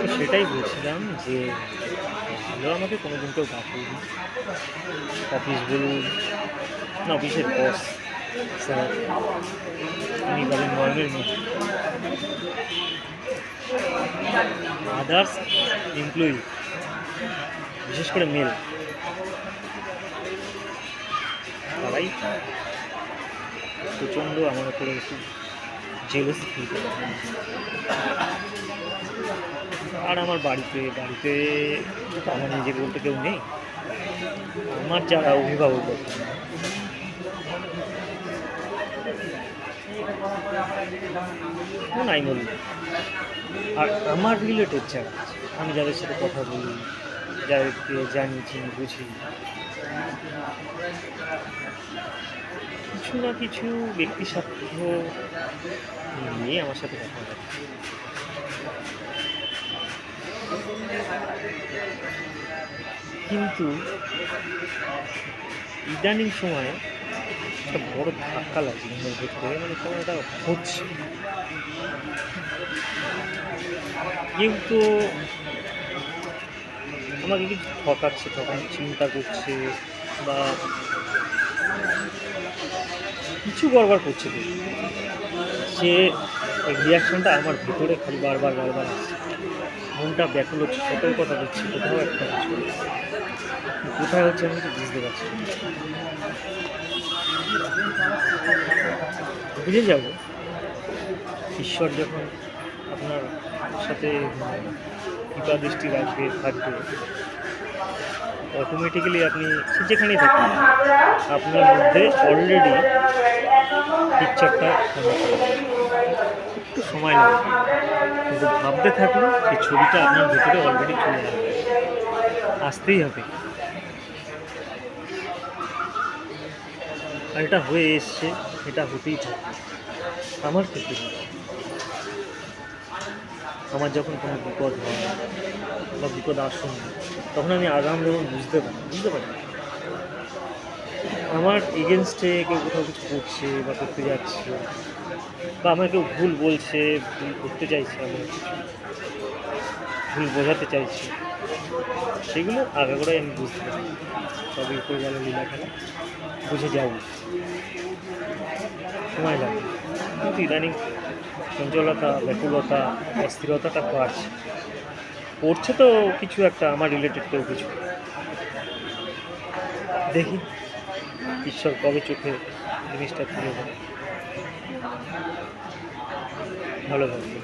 তো সেটাই বলছিলাম যে ভালো আমাকে কোনোদিন কেউ ডাকেনি। অফিস বলুন, না অফিসের বস, স্যার, উনি বলেন নয়নের মধ্যে আদার্স এমপ্লয়ি, বিশেষ করে মেল, তারাই প্রচণ্ড আমার উপরে একটু জেলাসি ফিল করে। আর আমার বাড়িতে তো আমার নিজের বলতে কেউ নেই। আমার যারা অভিভাবক নাই বলি, আর আমার রিলেটেড যারা আছে, আমি যাদের সাথে কথা বলি, যাদেরকে জানি চিনি বুঝি, কিছু না কিছু ব্যক্তি স্বার্থ নিয়ে আমার সাথে কথা বলে। কিন্তু ইদানিং সময়ে একটা বড় ধাক্কা লাগছে মনের ভেতরে, মানে কোনো একটা হচ্ছে। কেউ তো আমাকে কিছু ঠকাচ্ছে, চিন্তা করছে বা কিছু গড়বড় করছে, সে রিয়াকশনটা আমার ভেতরে খালি বারবার আসছে। মনটা ব্যাকুল হচ্ছে, সতর্কতা দিচ্ছে কোথাও একটা কিছু, কোথায় হচ্ছে আমি কিছু বুঝতে পারছি। বুঝে যাব ঈশ্বর যখন আপনার সাথে কৃপা দৃষ্টি রাখবে, থাকবে, অটোমেটিক্যালি আপনি যেখানেই থাকেন আপনার মধ্যে অলরেডি পিকচারটা একটু সময় লাগে, কিন্তু ভাবতে থাকলে সেই ছবিটা আপনার ভেতরে অলরেডি চলে যাবে, আসতেই হবে। আর এটা হয়ে এসছে, এটা হতেই থাকে। আমার ক্ষেত্রে আমার যখন কোনো বিপদ হয় বা বিপদ আসুন, তখন আমি আগাম যখন বুঝতে পারি আমার এগেনস্টে কেউ কোথাও কিছু করছে বা করতে যাচ্ছে, বা আমার কেউ ভুল বলছে, ভুল করতে চাইছে, আমার ভুল বোঝাতে চাইছে, সেগুলো আগাগোড়াই আমি বুঝতে পারি। সবই উপরে গেল লীলা খেলা, বুঝে যাব, সময় লাগবে। কিন্তু ইদানিং চঞ্চলতা, ব্যাকুলতা, অস্থিরতাটা পড়ছে তো কিছু একটা আমার রিলেটেড কেউ কিছু। দেখি ঈশ্বর কবে চোখে জিনিসটা তুলে দেয়। ভালো থাকবে।